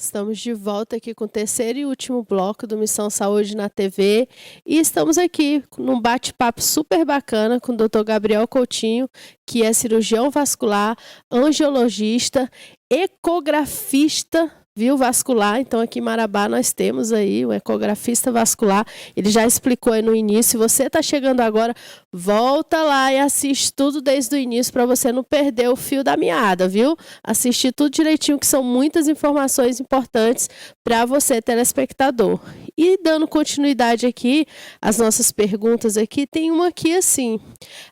Estamos de volta aqui com o terceiro e último bloco do Missão Saúde na TV e estamos aqui num bate-papo super bacana com o Dr. Gabriel Coutinho, que é cirurgião vascular, angiologista, ecografista, viu, vascular. Então aqui em Marabá nós temos aí o ecografista vascular. Ele já explicou aí no início. Se você está chegando agora, volta lá e assiste tudo desde o início para você não perder o fio da meada, viu? Assistir tudo direitinho, que são muitas informações importantes para você, telespectador. E dando continuidade aqui, as nossas perguntas aqui, tem uma aqui assim,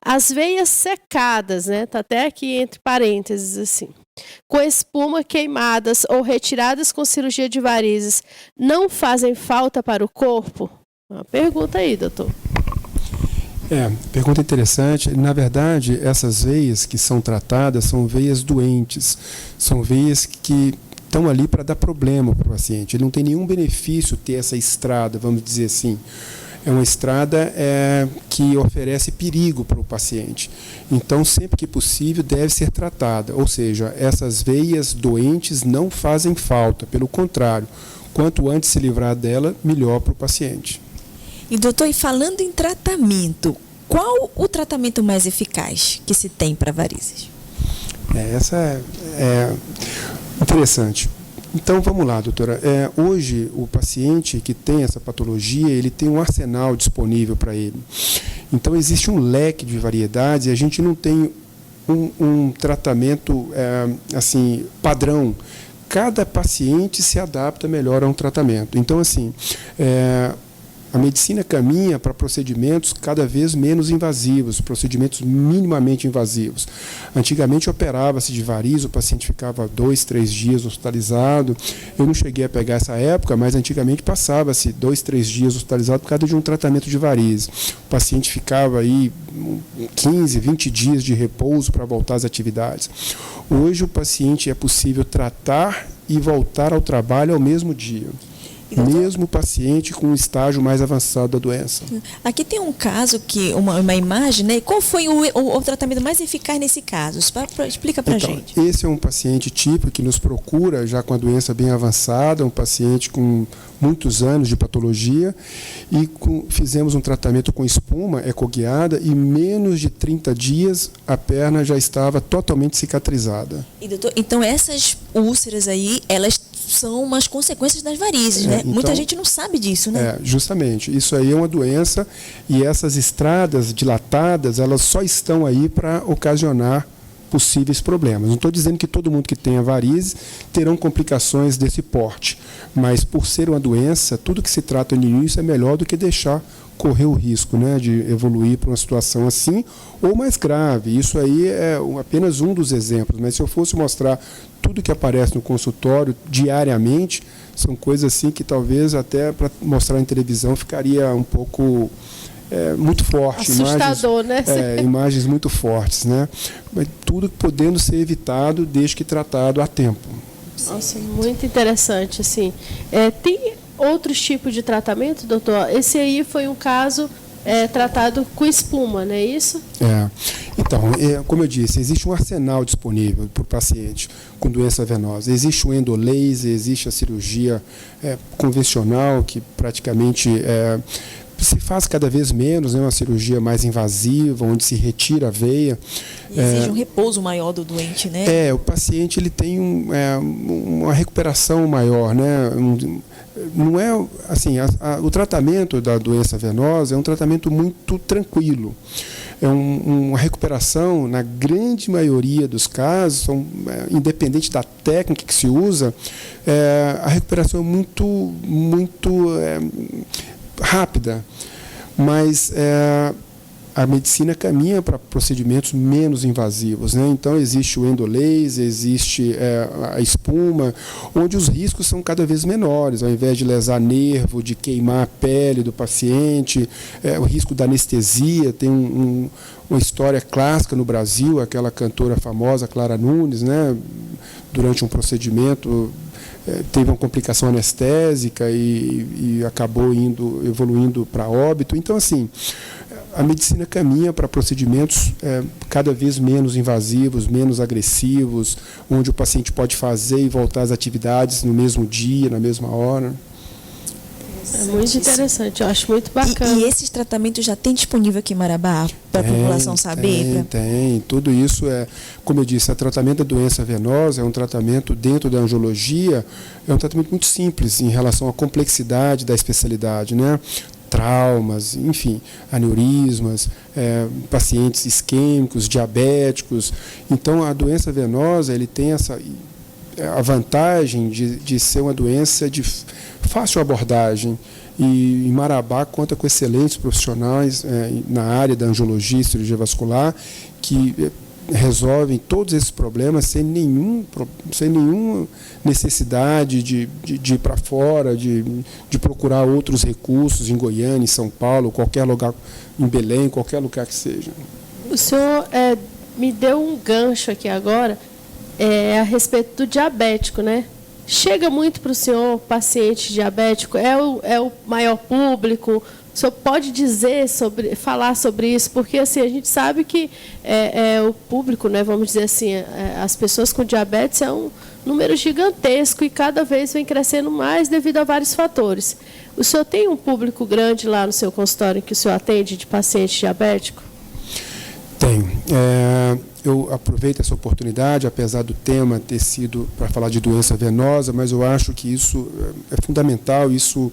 as veias secadas, né? Tá até aqui entre parênteses assim. Com espuma, queimadas ou retiradas com cirurgia de varizes, não fazem falta para o corpo? Uma pergunta aí, doutor. Pergunta interessante. Na verdade, essas veias que são tratadas são veias doentes, são veias que estão ali para dar problema para o paciente. Ele não tem nenhum benefício ter essa estrada, vamos dizer assim. É uma estrada que oferece perigo para o paciente. Então, sempre que possível, deve ser tratada. Ou seja, essas veias doentes não fazem falta. Pelo contrário, quanto antes se livrar dela, melhor para o paciente. E doutor, e falando em tratamento, qual o tratamento mais eficaz que se tem para varizes? Essa é interessante. Então, vamos lá, doutora. Hoje, o paciente que tem essa patologia, ele tem um arsenal disponível para ele. Então, existe um leque de variedades e a gente não tem um tratamento assim, padrão. Cada paciente se adapta melhor a um tratamento. Então, assim, a medicina caminha para procedimentos cada vez menos invasivos, procedimentos minimamente invasivos. Antigamente operava-se de varizes, o paciente ficava 2, 3 dias hospitalizado. Eu não cheguei a pegar essa época, mas antigamente passava-se 2, 3 dias hospitalizado por causa de um tratamento de varizes. O paciente ficava aí 15, 20 dias de repouso para voltar às atividades. Hoje o paciente é possível tratar e voltar ao trabalho ao mesmo dia. Mesmo paciente com um estágio mais avançado da doença. Aqui tem um caso, uma imagem, né? Qual foi o tratamento mais eficaz nesse caso? Explica para a gente. Esse é um paciente típico que nos procura já com a doença bem avançada, um paciente com muitos anos de patologia, e fizemos um tratamento com espuma ecoguiada e menos de 30 dias a perna já estava totalmente cicatrizada. E, doutor, então essas úlceras aí, elas são umas consequências das varizes, né? Então, muita gente não sabe disso, né? Justamente. Isso aí é uma doença e essas estradas dilatadas, elas só estão aí para ocasionar possíveis problemas. Não estou dizendo que todo mundo que tenha varizes terão complicações desse porte, mas por ser uma doença, tudo que se trata no início é melhor do que deixar correr o risco, né, de evoluir para uma situação assim ou mais grave. Isso aí é apenas um dos exemplos, mas se eu fosse mostrar tudo que aparece no consultório diariamente, são coisas assim que talvez até para mostrar em televisão ficaria um pouco muito forte. Assustador, imagens, né? Imagens muito fortes, né? Mas tudo podendo ser evitado desde que tratado a tempo. Nossa, muito interessante, assim. Tem outros tipos de tratamento, doutor? Esse aí foi um caso tratado com espuma, não é isso? Então, como eu disse, existe um arsenal disponível para o paciente com doença venosa. Existe o endolaser, existe a cirurgia convencional, que praticamente se faz cada vez menos, né, uma cirurgia mais invasiva, onde se retira a veia. E exige um repouso maior do doente, né? O paciente ele tem uma recuperação maior, né? Não é assim, o tratamento da doença venosa é um tratamento muito tranquilo. É uma recuperação, na grande maioria dos casos, independente da técnica que se usa, a recuperação é muito rápida, mas a medicina caminha para procedimentos menos invasivos, né? Então, existe o endolaser, existe a espuma, onde os riscos são cada vez menores, ao invés de lesar nervo, de queimar a pele do paciente, o risco da anestesia. Tem uma história clássica no Brasil, aquela cantora famosa, Clara Nunes, né? Durante um procedimento, teve uma complicação anestésica e acabou evoluindo para óbito. Então, assim, a medicina caminha para procedimentos cada vez menos invasivos, menos agressivos, onde o paciente pode fazer e voltar às atividades no mesmo dia, na mesma hora. É muito interessante, eu acho muito bacana. E esses tratamentos já tem disponível aqui em Marabá para a população saber? Tem. Tudo isso como eu disse, o tratamento da doença venosa é um tratamento dentro da angiologia, é um tratamento muito simples em relação à complexidade da especialidade, né? Traumas, enfim, aneurismas, pacientes isquêmicos, diabéticos. Então, a doença venosa ele tem a vantagem de ser uma doença de fácil abordagem. E em Marabá conta com excelentes profissionais na área da angiologia e cirurgia vascular que resolvem todos esses problemas sem nenhuma necessidade de ir para fora, de procurar outros recursos em Goiânia, em São Paulo, qualquer lugar, em Belém, qualquer lugar que seja. O senhor me deu um gancho aqui agora a respeito do diabético, né? Chega muito para o senhor, paciente diabético, é o maior público? O senhor pode falar sobre isso? Porque assim, a gente sabe que o público, né, vamos dizer assim, as pessoas com diabetes é um número gigantesco e cada vez vem crescendo mais devido a vários fatores. O senhor tem um público grande lá no seu consultório que o senhor atende de paciente diabético? Tenho. Eu aproveito essa oportunidade, apesar do tema ter sido para falar de doença venosa, mas eu acho que isso é fundamental, isso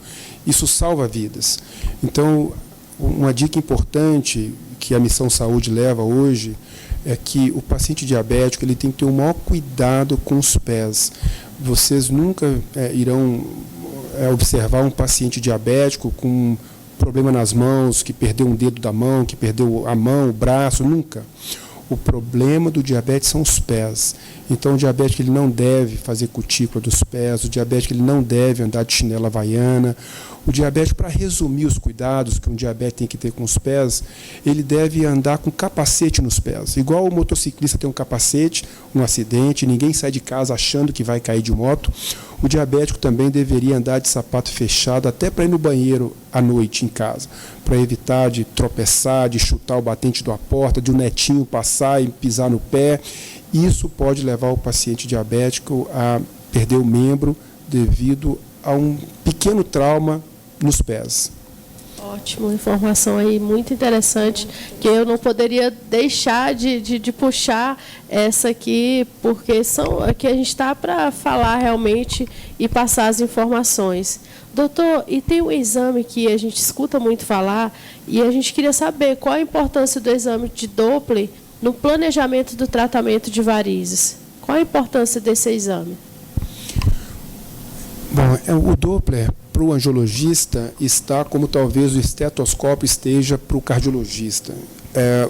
salva vidas. Então, uma dica importante que a Missão Saúde leva hoje é que o paciente diabético ele tem que ter o maior cuidado com os pés. Vocês nunca irão observar um paciente diabético com problema nas mãos, que perdeu um dedo da mão, que perdeu a mão, o braço, nunca. O problema do diabetes são os pés. Então, o diabético ele não deve fazer cutícula dos pés, o diabético ele não deve andar de chinela havaiana. O diabético, para resumir os cuidados que um diabético tem que ter com os pés, ele deve andar com capacete nos pés. Igual o motociclista tem um capacete, um acidente, ninguém sai de casa achando que vai cair de moto. O diabético também deveria andar de sapato fechado até para ir no banheiro à noite em casa, para evitar de tropeçar, de chutar o batente da porta, de um netinho passar e pisar no pé. Isso pode levar o paciente diabético a perder o membro devido a um pequeno trauma nos pés. Ótimo, informação aí muito interessante, que eu não poderia deixar de puxar essa aqui, porque aqui a gente está para falar realmente e passar as informações. Doutor, e tem um exame que a gente escuta muito falar, e a gente queria saber qual a importância do exame de Doppler no planejamento do tratamento de varizes. Qual a importância desse exame? Bom, o Doppler para o angiologista está como talvez o estetoscópio esteja para o cardiologista.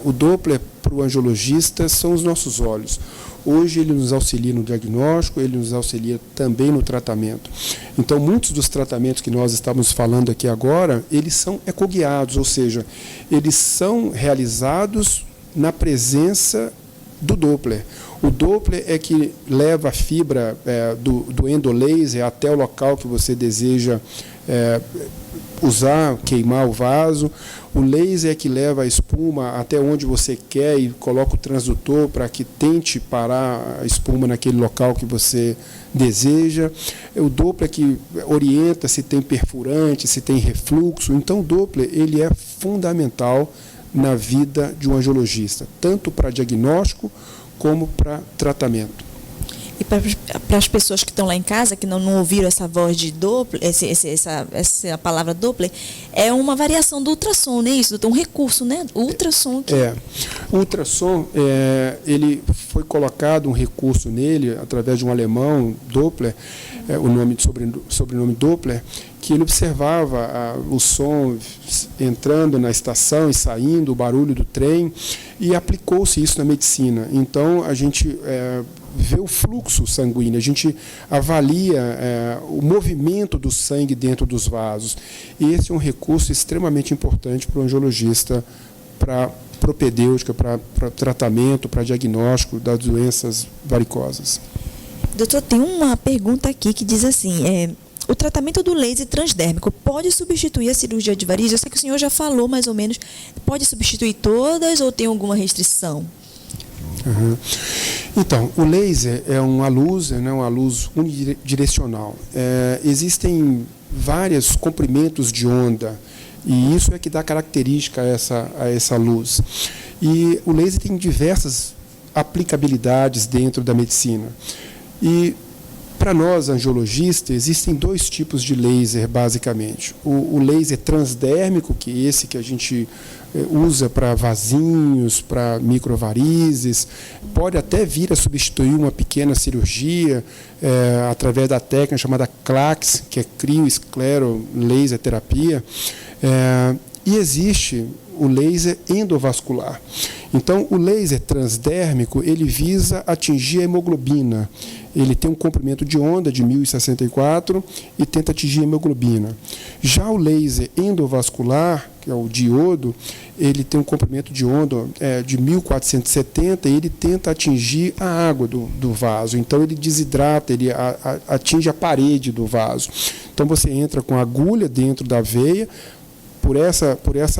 O Doppler para o angiologista são os nossos olhos. Hoje ele nos auxilia no diagnóstico, ele nos auxilia também no tratamento. Então, muitos dos tratamentos que nós estamos falando aqui agora, eles são ecoguiados, ou seja, eles são realizados na presença do Doppler. O Doppler é que leva a fibra do endolaser até o local que você deseja usar, queimar o vaso. O laser é que leva a espuma até onde você quer e coloca o transdutor para que tente parar a espuma naquele local que você deseja. O Doppler é que orienta se tem perfurante, se tem refluxo. Então, o Doppler ele é fundamental na vida de um angiologista, tanto para diagnóstico como para tratamento. E para as pessoas que estão lá em casa, que não ouviram essa voz de Doppler, essa palavra Doppler, é uma variação do ultrassom, não é isso? Um recurso, né? O ultrassom. O ultrassom, ele foi colocado um recurso nele, através de um alemão, Doppler, sobrenome Doppler, que ele observava o som entrando na estação e saindo, o barulho do trem, e aplicou-se isso na medicina. Então, a gente vê o fluxo sanguíneo, a gente avalia o movimento do sangue dentro dos vasos. E esse é um recurso extremamente importante para o angiologista, para propedêutica, para tratamento, para diagnóstico das doenças varicosas. Doutor, tem uma pergunta aqui que diz assim, o tratamento do laser transdérmico pode substituir a cirurgia de varizes? Eu sei que o senhor já falou mais ou menos. Pode substituir todas ou tem alguma restrição? Uhum. Então, o laser é uma luz unidirecional. Existem vários comprimentos de onda e isso é que dá característica a essa luz. E o laser tem diversas aplicabilidades dentro da medicina. E para nós, angiologistas, existem 2 tipos de laser, basicamente. O laser transdérmico, que é esse que a gente usa para vasinhos, para microvarizes, pode até vir a substituir uma pequena cirurgia através da técnica chamada CLACS, que é Crioesclero Laser Terapia. E existe o laser endovascular. Então, o laser transdérmico, ele visa atingir a hemoglobina. Ele tem um comprimento de onda de 1064 e tenta atingir a hemoglobina. Já o laser endovascular, que é o diodo, ele tem um comprimento de onda de 1470 e ele tenta atingir a água do vaso. Então, ele desidrata, ele atinge a parede do vaso. Então, você entra com a agulha dentro da veia, por essa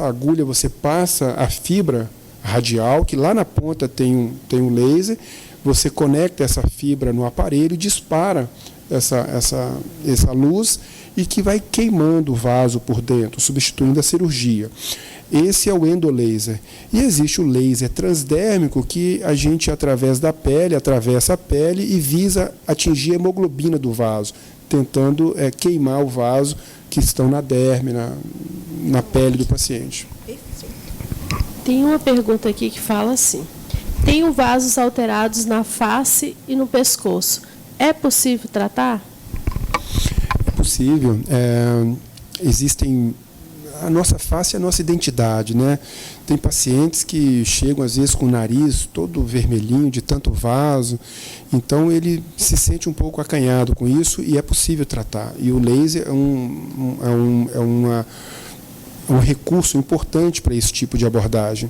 agulha você passa a fibra radial, que lá na ponta tem um laser, você conecta essa fibra no aparelho e dispara essa luz e que vai queimando o vaso por dentro, substituindo a cirurgia. Esse é o endolaser. E existe o laser transdérmico, que a gente, através da pele, atravessa a pele e visa atingir a hemoglobina do vaso, tentando queimar o vaso que estão na derme, na pele do paciente. Tem uma pergunta aqui que fala assim: tenho vasos alterados na face e no pescoço. É possível tratar? É possível. Existem... A nossa face é a nossa identidade, né? Tem pacientes que chegam, às vezes, com o nariz todo vermelhinho, de tanto vaso. Então, ele se sente um pouco acanhado com isso e é possível tratar. E o laser é um recurso importante para esse tipo de abordagem.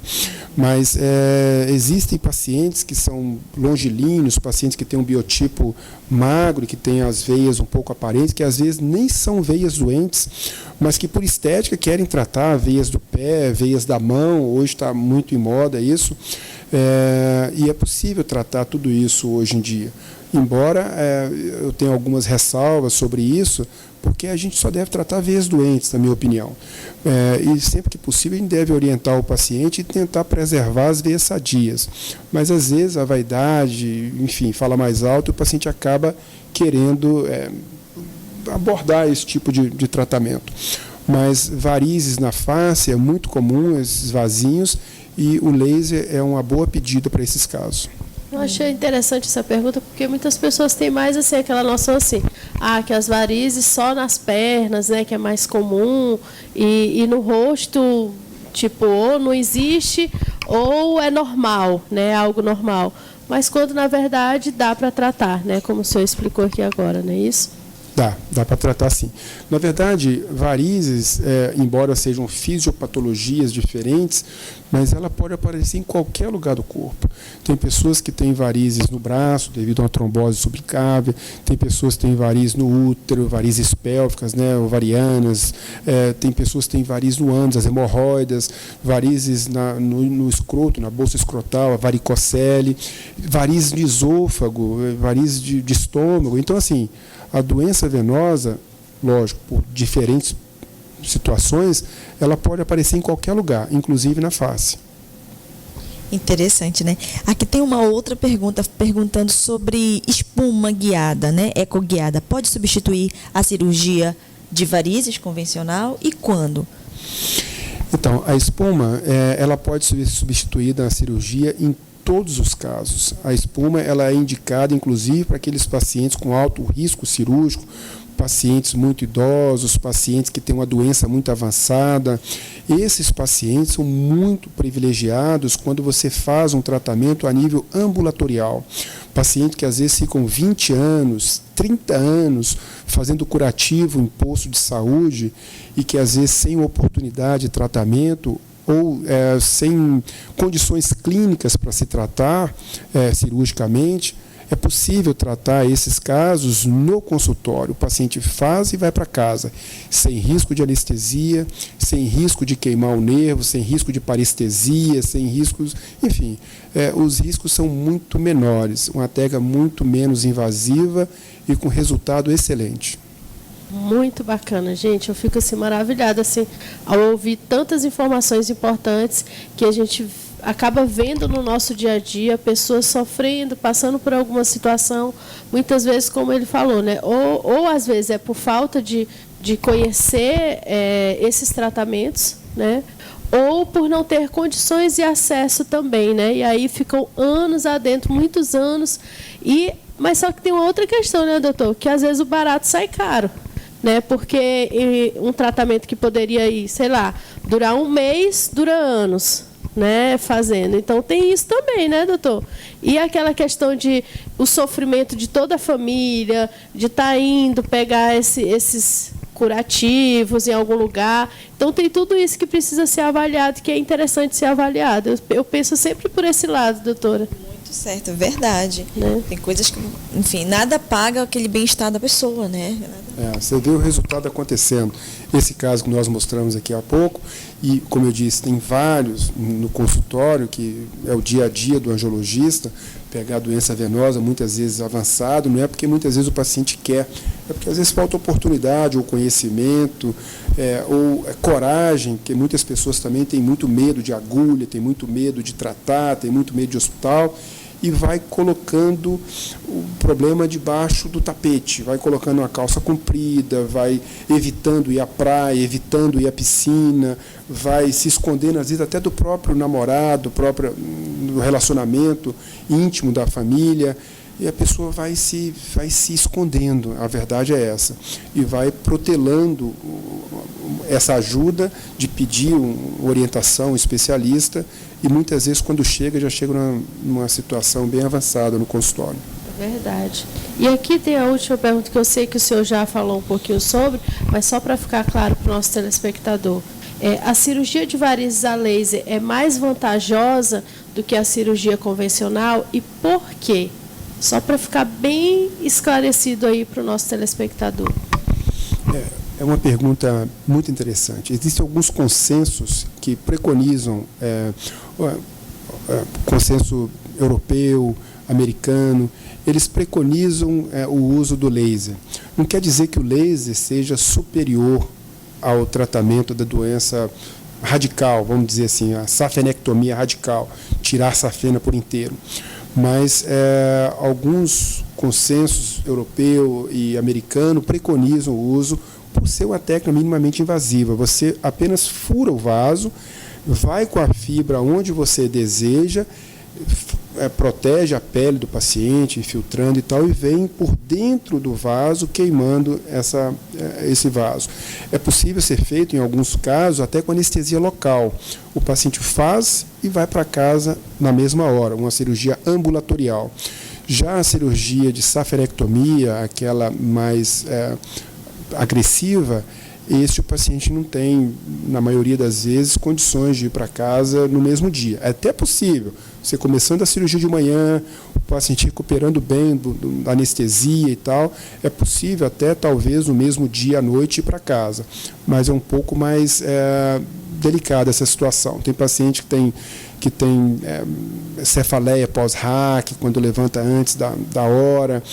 Mas existem pacientes que são longilíneos, pacientes que têm um biotipo magro, que têm as veias um pouco aparentes, que às vezes nem são veias doentes, mas que por estética querem tratar veias do pé, veias da mão. Hoje está muito em moda isso, e é possível tratar tudo isso hoje em dia. Embora eu tenha algumas ressalvas sobre isso, porque a gente só deve tratar veias doentes, na minha opinião. E sempre que possível a gente deve orientar o paciente e tentar preservar as veias sadias. Mas às vezes a vaidade, enfim, fala mais alto e o paciente acaba querendo abordar esse tipo de tratamento. Mas varizes na face é muito comum, esses vasinhos, e o laser é uma boa pedida para esses casos. Eu achei interessante essa pergunta, porque muitas pessoas têm mais assim, aquela noção assim, que as varizes só nas pernas, né, que é mais comum, e no rosto, tipo, ou não existe, ou é normal, né, algo normal. Mas quando, na verdade, dá para tratar, né, como o senhor explicou aqui agora, não é isso? Dá para tratar sim. Na verdade, varizes, embora sejam fisiopatologias diferentes, mas ela pode aparecer em qualquer lugar do corpo. Tem pessoas que têm varizes no braço devido a uma trombose subricável, tem pessoas que têm varizes no útero, varizes pélvicas, né, ovarianas, tem pessoas que têm varizes no ânus, as hemorroidas, varizes no escroto, na bolsa escrotal, a varicocele, varizes de esôfago, varizes de estômago. Então, assim, a doença venosa, lógico, por diferentes situações, ela pode aparecer em qualquer lugar, inclusive na face. Interessante, né? Aqui tem uma outra pergunta perguntando sobre espuma guiada, né? Ecoguiada. Pode substituir a cirurgia de varizes convencional e quando? Então, a espuma, ela pode ser substituída na cirurgia em todos os casos. A espuma ela é indicada, inclusive, para aqueles pacientes com alto risco cirúrgico, pacientes muito idosos, pacientes que têm uma doença muito avançada. Esses pacientes são muito privilegiados quando você faz um tratamento a nível ambulatorial. Pacientes que às vezes ficam 20 anos, 30 anos fazendo curativo em posto de saúde e que às vezes sem oportunidade de tratamento ou sem condições clínicas para se tratar cirurgicamente, É possível tratar esses casos no consultório. O paciente faz e vai para casa, sem risco de anestesia, sem risco de queimar o nervo, sem risco de parestesia, sem riscos, enfim, os riscos são muito menores, uma técnica muito menos invasiva e com resultado excelente. Muito bacana, gente. Eu fico assim maravilhada assim, ao ouvir tantas informações importantes que a gente acaba vendo no nosso dia a dia, pessoas sofrendo, passando por alguma situação, muitas vezes, como ele falou, né? Ou às vezes é por falta de conhecer esses tratamentos, né? Ou por não ter condições e acesso também, né? E aí ficam anos adentro, muitos anos. Mas só que tem uma outra questão, né, doutor? Que às vezes o barato sai caro, né? Porque um tratamento que poderia ir, sei lá, durar um mês, dura anos, né, fazendo. Então tem isso também, né, doutor? E aquela questão de o sofrimento de toda a família, de estar indo pegar esses curativos em algum lugar. Então tem tudo isso que precisa ser avaliado, que é interessante ser avaliado. Eu penso sempre por esse lado, doutora. Muito certo, é verdade. Né? Tem coisas que, enfim, nada paga aquele bem-estar da pessoa, né? Você vê o resultado acontecendo. Esse caso que nós mostramos aqui há pouco, e, como eu disse, tem vários no consultório, que é o dia a dia do angiologista, pegar a doença venosa, muitas vezes avançado, não é porque muitas vezes o paciente quer, é porque às vezes falta oportunidade, ou conhecimento, ou coragem, porque muitas pessoas também têm muito medo de agulha, têm muito medo de tratar, têm muito medo de hospital, e vai colocando o problema debaixo do tapete, vai colocando uma calça comprida, vai evitando ir à praia, evitando ir à piscina, vai se escondendo, às vezes, até do próprio namorado, do relacionamento íntimo da família, e a pessoa vai se escondendo, a verdade é essa, e vai protelando essa ajuda de pedir uma orientação especialista, e muitas vezes, quando já chega numa situação bem avançada no consultório. É verdade. E aqui tem a última pergunta, que eu sei que o senhor já falou um pouquinho sobre, mas só para ficar claro para o nosso telespectador. A cirurgia de varizes a laser é mais vantajosa do que a cirurgia convencional, e por quê? Só para ficar bem esclarecido aí para o nosso telespectador. É uma pergunta muito interessante. Existem alguns consensos que preconizam, consenso europeu, americano, eles preconizam o uso do laser. Não quer dizer que o laser seja superior ao tratamento da doença radical, vamos dizer assim, a safenectomia radical, tirar a safena por inteiro. Mas alguns consensos europeu e americano preconizam o uso por ser uma técnica minimamente invasiva. Você apenas fura o vaso, vai com a fibra onde você deseja, protege a pele do paciente, infiltrando e tal, e vem por dentro do vaso, queimando esse vaso. É possível ser feito, em alguns casos, até com anestesia local. O paciente faz e vai para casa na mesma hora, uma cirurgia ambulatorial. Já a cirurgia de safenectomia, aquela mais agressiva, o paciente não tem, na maioria das vezes, condições de ir para casa no mesmo dia. É até possível, você começando a cirurgia de manhã, o paciente recuperando bem da anestesia e tal, é possível até, talvez, no mesmo dia à noite ir para casa. Mas é um pouco mais delicada essa situação. Tem paciente que tem cefaleia pós-RAC, quando levanta antes da hora,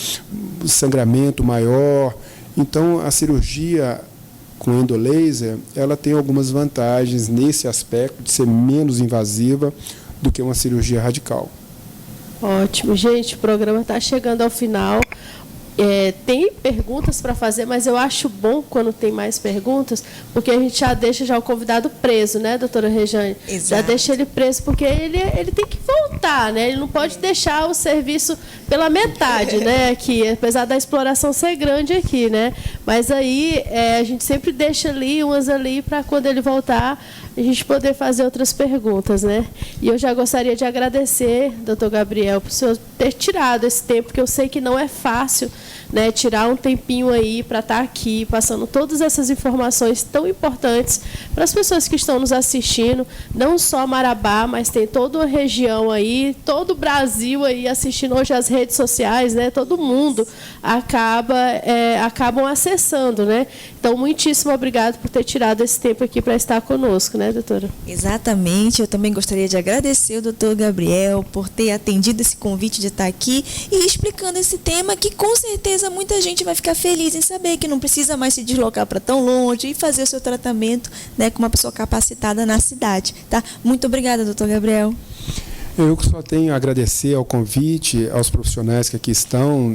sangramento maior. Então, a cirurgia com endolaser, ela tem algumas vantagens nesse aspecto de ser menos invasiva do que uma cirurgia radical. Ótimo. Gente, o programa está chegando ao final. Tem perguntas para fazer, mas eu acho bom quando tem mais perguntas, porque a gente já deixa o convidado preso, né, doutora Rejane? Exato. Já deixa ele preso, porque ele tem que voltar, né? Ele não pode deixar o serviço pela metade, né, aqui, apesar da exploração ser grande aqui, né? Mas aí a gente sempre deixa umas ali, para quando ele voltar, a gente poder fazer outras perguntas, né? E eu já gostaria de agradecer, doutor Gabriel, por o senhor ter tirado esse tempo, porque eu sei que não é fácil, né, tirar um tempinho aí para estar aqui, passando todas essas informações tão importantes para as pessoas que estão nos assistindo, não só Marabá, mas tem toda a região aí, todo o Brasil aí assistindo hoje as redes sociais, né, todo mundo acabam acessando, né? Então, muitíssimo obrigado por ter tirado esse tempo aqui para estar conosco, né, doutora? Exatamente. Eu também gostaria de agradecer o doutor Gabriel por ter atendido esse convite de estar aqui e explicando esse tema que, com certeza, muita gente vai ficar feliz em saber que não precisa mais se deslocar para tão longe e fazer o seu tratamento, né, com uma pessoa capacitada na cidade, tá? Muito obrigada, doutor Gabriel. Eu só tenho a agradecer ao convite, aos profissionais que aqui estão.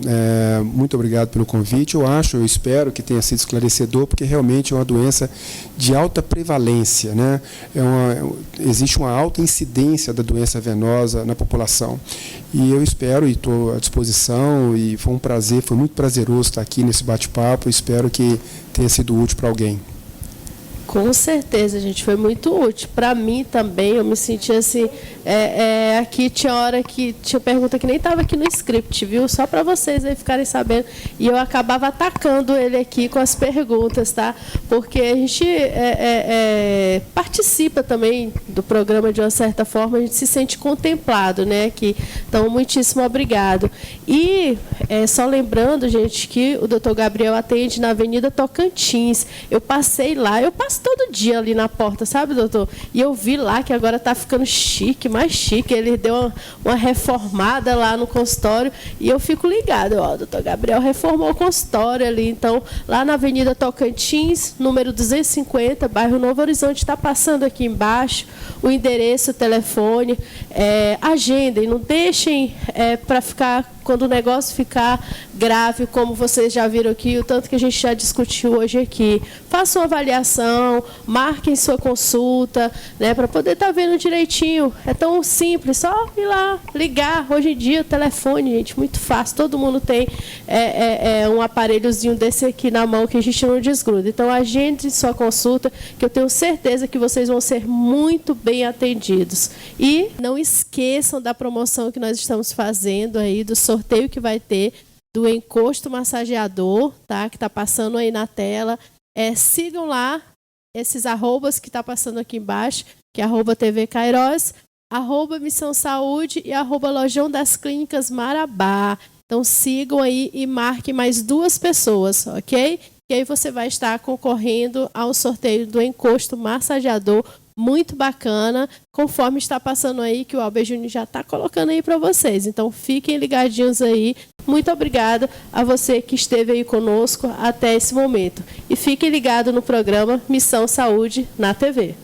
Muito obrigado pelo convite. Eu espero que tenha sido esclarecedor, porque realmente é uma doença de alta prevalência, né? Existe uma alta incidência da doença venosa na população. E eu espero, e estou à disposição, e foi um prazer, foi muito prazeroso estar aqui nesse bate-papo. Espero que tenha sido útil para alguém. Com certeza, gente, foi muito útil. Para mim também, eu me senti assim, aqui tinha hora que tinha pergunta que nem estava aqui no script, viu? Só para vocês aí ficarem sabendo. E eu acabava atacando ele aqui com as perguntas, tá? Porque a gente participa também do programa de uma certa forma, a gente se sente contemplado, né? Aqui. Então, muitíssimo obrigado. E só lembrando, gente, que o doutor Gabriel atende na Avenida Tocantins. Eu passei lá, eu passo todo dia ali na porta, sabe, doutor? E eu vi lá que agora está ficando chique, mais chique. Ele deu uma reformada lá no consultório e eu fico ligado. Ó, o doutor Gabriel reformou o consultório ali. Então, lá na Avenida Tocantins, número 250, bairro Novo Horizonte, está passando aqui embaixo o endereço, o telefone. Agendem, não deixem para ficar... Quando o negócio ficar grave, como vocês já viram aqui, o tanto que a gente já discutiu hoje aqui. Façam uma avaliação, marquem sua consulta, né, para poder estar vendo direitinho. É tão simples, só ir lá, ligar. Hoje em dia, o telefone, gente, muito fácil. Todo mundo tem um aparelhozinho desse aqui na mão que a gente não desgruda. Então, agende sua consulta, que eu tenho certeza que vocês vão ser muito bem atendidos. E não esqueçam da promoção que nós estamos fazendo aí, do sorteio que vai ter do encosto massageador, tá? Que está passando aí na tela. Sigam lá esses arrobas que está passando aqui embaixo, que é @TV Cairós, @Missão Saúde e @Lojão das Clínicas Marabá. Então sigam aí e marquem mais 2 pessoas, ok? E aí você vai estar concorrendo ao sorteio do encosto massageador, muito bacana, conforme está passando aí, que o Albert Júnior já está colocando aí para vocês. Então, fiquem ligadinhos aí. Muito obrigada a você que esteve aí conosco até esse momento. E fiquem ligados no programa Missão Saúde na TV.